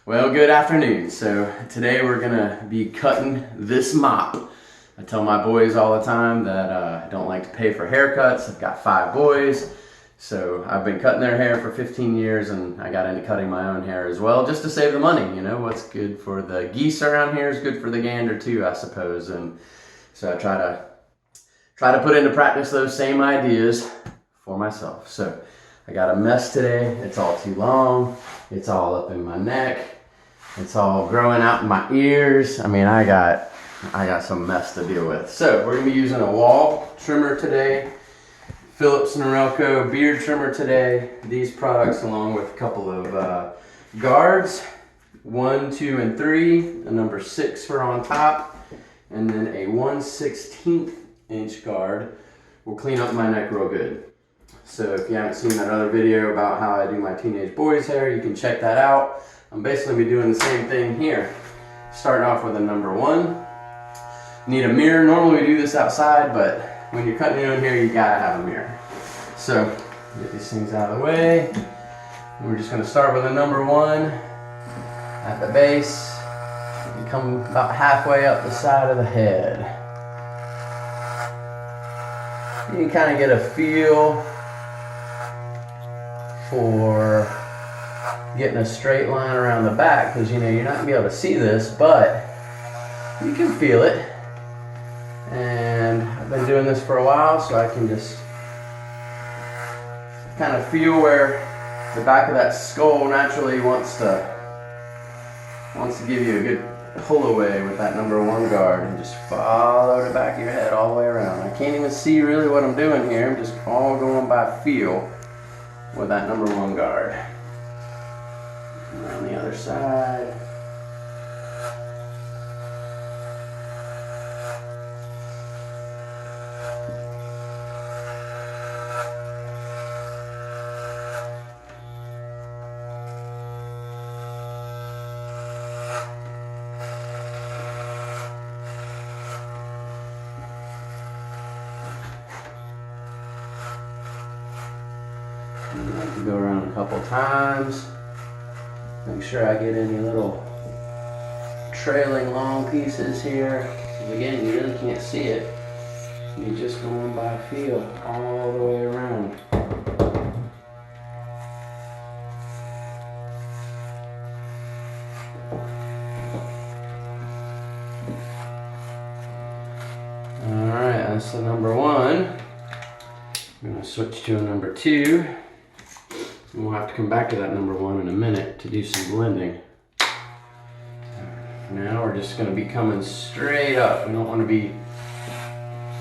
Well, good afternoon. So today we're gonna be cutting this mop. I tell my boys all the time that I don't like to pay for haircuts. I've got 5 boys, so I've been cutting their hair for 15 years and I got into cutting my own hair as well, just to save the money. You know, what's good for the geese around here is good for the gander too, I suppose. And so I try to put into practice those same ideas for myself. So I got a mess today. It's all too long. It's all up in my neck. It's all growing out in my ears. I mean, I got some mess to deal with. So we're gonna be using a wall trimmer today, Phillips Norelco beard trimmer today. These products along with a couple of guards, 1, 2, and 3, a number 6 for on top, and then a 1/16 inch guard will clean up my neck real good. So if you haven't seen that other video about how I do my teenage boys' hair, you can check that out. I'm basically be doing the same thing here. Starting off with a number 1. Need a mirror. Normally we do this outside, but when you're cutting your own hair, you gotta have a mirror. So get these things out of the way. And we're just gonna start with a number 1 at the base. You come about halfway up the side of the head. You can kind of get a feel for getting a straight line around the back, because you know you're not gonna be able to see this, but you can feel it. And I've been doing this for a while, so I can just kind of feel where the back of that skull naturally wants to give you a good pull away with that number 1 guard, and just follow the back of your head all the way around. I can't even see really what I'm doing here. I'm just all going by feel with that number 1 guard. And on the other side. I like to go around a couple times. Make sure I get any little trailing long pieces here. Again, you really can't see it. You're just going by feel all the way around. Alright, that's the number 1. I'm going to switch to a number 2. We'll have to come back to that number 1 in a minute to do some blending. Now we're just going to be coming straight up. We don't want to be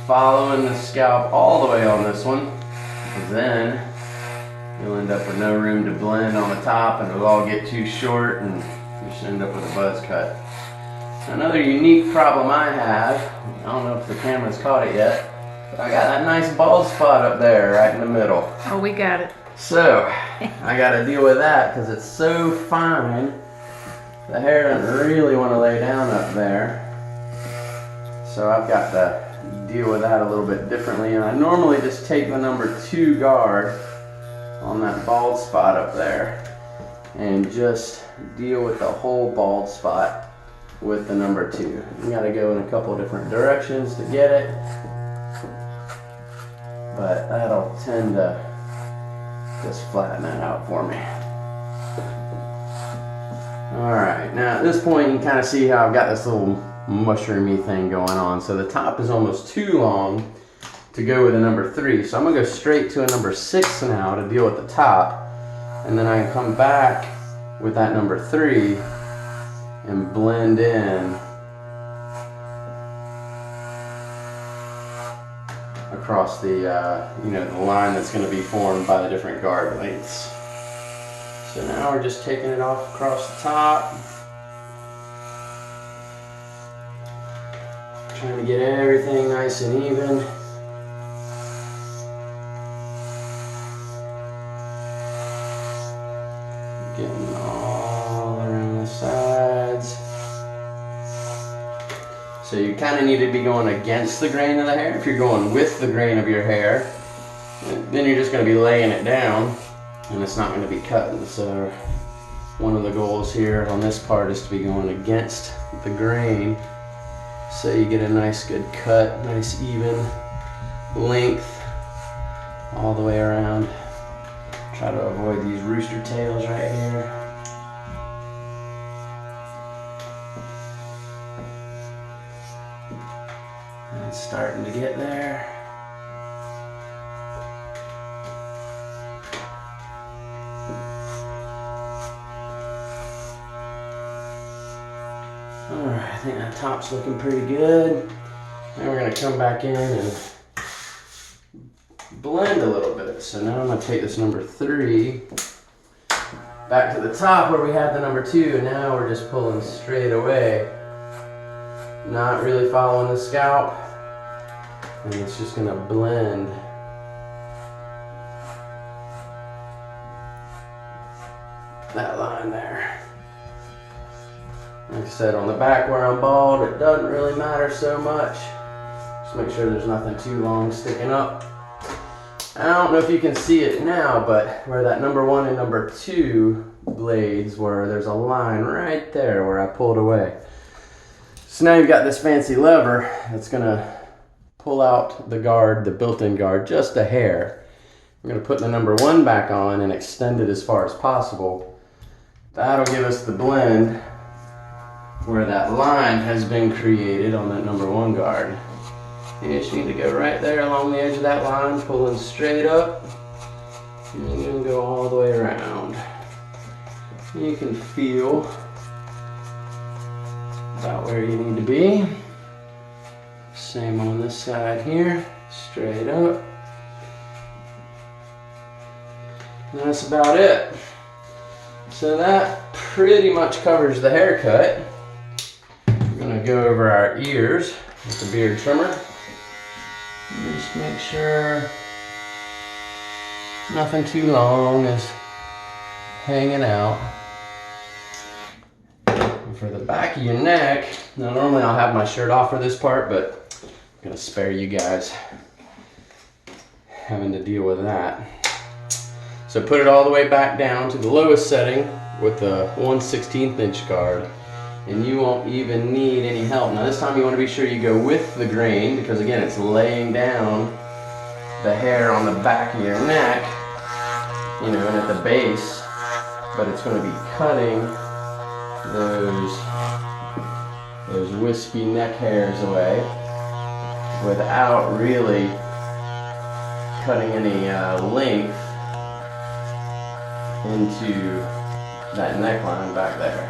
following the scalp all the way on this one, because then you'll end up with no room to blend on the top and it'll all get too short and you should end up with a buzz cut. Another unique problem I have, I don't know if the camera's caught it yet, but I got that nice bald spot up there right in the middle. Oh, we got it. So, I gotta deal with that because it's so fine. The hair doesn't really want to lay down up there. So I've got to deal with that a little bit differently. And I normally just take the number 2 guard on that bald spot up there and just deal with the whole bald spot with the number 2. You gotta go in a couple of different directions to get it. But that'll tend to just flatten that out for me. Alright, now at this point you can kind of see how I've got this little mushroomy thing going on. So the top is almost too long to go with a number 3. So I'm going to go straight to a number 6 now to deal with the top. And then I can come back with that number 3 and blend in across the the line that's going to be formed by the different guard lengths. So now we're just taking it off across the top, trying to get everything nice and even. Getting all around the sides. So you kind of need to be going against the grain of the hair. If you're going with the grain of your hair, then you're just going to be laying it down and it's not going to be cutting. So One of the goals here on this part is to be going against the grain, so you get a nice good cut, nice even length all the way around. Try to avoid these rooster tails right here. And it's starting to get there. Alright, I think that top's looking pretty good. Now we're going to come back in and blend a little bit. So now I'm going to take this number 3 back to the top where we had the number 2, and now we're just pulling straight away. Not really following the scalp, and it's just going to blend. That line there. Like I said, on the back where I'm bald, it doesn't really matter so much. Just make sure there's nothing too long sticking up. I don't know if you can see it now, but where that number 1 and number 2 blades were, there's a line right there where I pulled away. So now you've got this fancy lever that's gonna pull out the guard, the built-in guard, just a hair. I'm gonna put the number 1 back on and extend it as far as possible. That'll give us the blend where that line has been created on that number 1 guard. You just need to go right there along the edge of that line, pulling straight up, and you're going to go all the way around. You can feel about where you need to be. Same on this side here, straight up. And that's about it. So that pretty much covers the haircut. We're going to go over our ears with the beard trimmer. Just make sure nothing too long is hanging out. And for the back of your neck, now normally I'll have my shirt off for this part, but I'm gonna spare you guys having to deal with that. So put it all the way back down to the lowest setting with the 1/16 inch guard. And you won't even need any help. Now this time you want to be sure you go with the grain, because again it's laying down the hair on the back of your neck, you know, and at the base, but it's going to be cutting those wispy neck hairs away without really cutting any length into that neckline back there.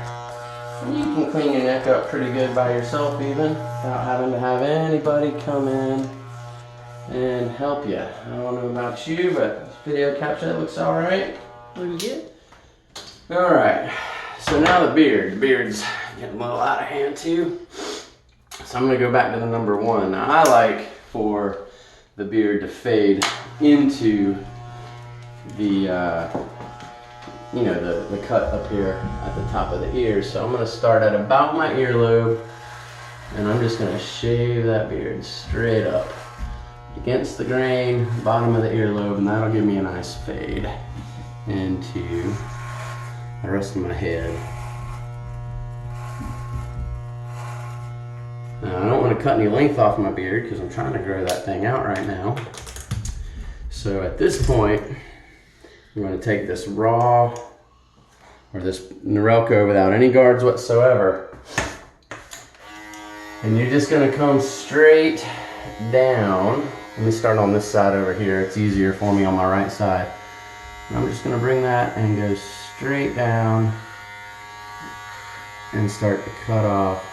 You can clean your neck up pretty good by yourself even, without having to have anybody come in and help you. I don't know about you, but this video capture that looks alright. Looks good. Alright, so now the beard. The beard's getting a little out of hand too. So I'm going to go back to the number 1. Now I like for the beard to fade into the you know, the cut up here at the top of the ear. So I'm going to start at about my earlobe, and I'm just going to shave that beard straight up against the grain, bottom of the earlobe, and that'll give me a nice fade into the rest of my head. Now I don't want to cut any length off my beard because I'm trying to grow that thing out right now. So at this point, I'm going to take this raw, or this Norelco without any guards whatsoever, and you're just going to come straight down. Let me start on this side over here. It's easier for me on my right side. And I'm just going to bring that and go straight down and start to cut off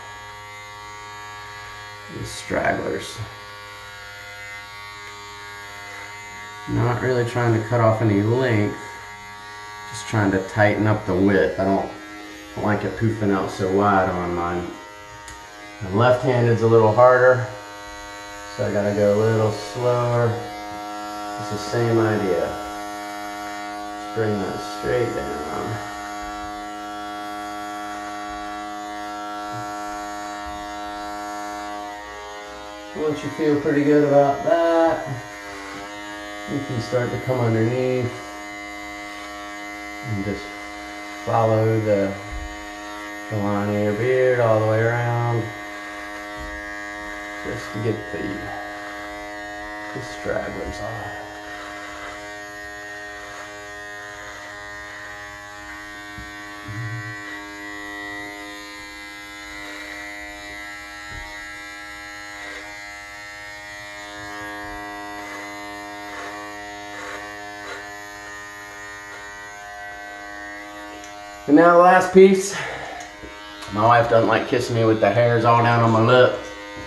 the stragglers. Not really trying to cut off any length, just trying to tighten up the width. I don't like it poofing out so wide on mine. And left-handed's a little harder, so I gotta go a little slower. It's the same idea. Just bring that straight down. Once you feel pretty good about that, you can start to come underneath and just follow the line of your beard all the way around, just to get the stragglers off. And now the last piece. My wife doesn't like kissing me with the hairs all down on my lip.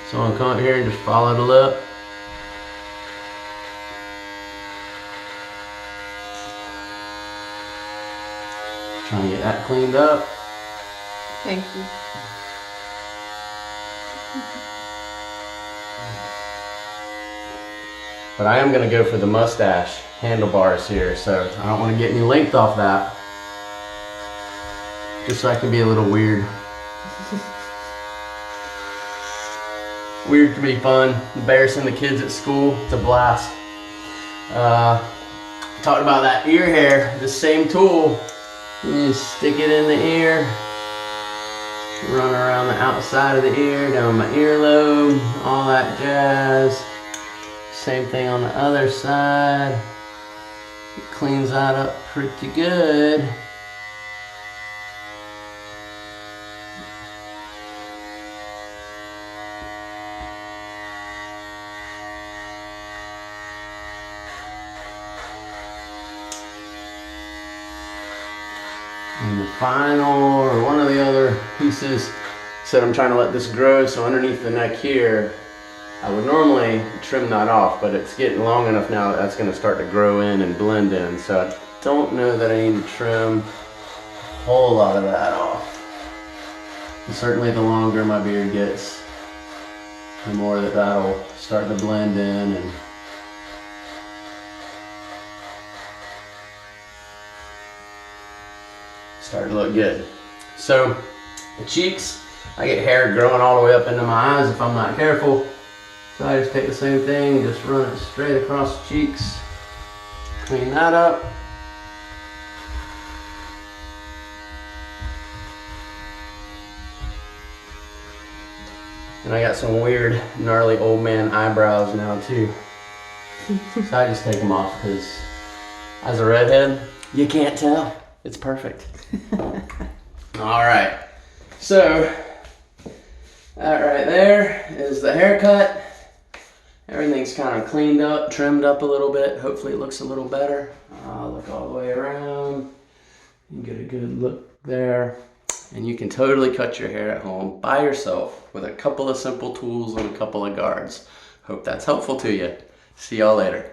So I'm gonna come up here and just follow the lip. Trying to get that cleaned up. Thank you. But I am gonna go for the mustache handlebars here, so I don't want to get any length off that. Just so I can be a little weird. Weird can be fun. Embarrassing the kids at school, it's a blast. Talked about that ear hair, the same tool. You just stick it in the ear, run around the outside of the ear, down my earlobe, all that jazz. Same thing on the other side. It cleans that up pretty good. And the final, or one of the other pieces, said I'm trying to let this grow, so underneath the neck here, I would normally trim that off, but it's getting long enough now that that's going to start to grow in and blend in, so I don't know that I need to trim a whole lot of that off. And certainly the longer my beard gets, the more that that'll start to blend in and start to look good. So the cheeks, I get hair growing all the way up into my eyes if I'm not careful. So I just take the same thing, just run it straight across the cheeks, clean that up. And I got some weird, gnarly old man eyebrows now too. So I just take them off because as a redhead, you can't tell. It's perfect. All right, so that right there is the haircut. Everything's kind of cleaned up, trimmed up a little bit. Hopefully it looks a little better. I'll look all the way around. You get a good look there. And you can totally cut your hair at home by yourself with a couple of simple tools and a couple of guards. Hope that's helpful to you. See y'all later.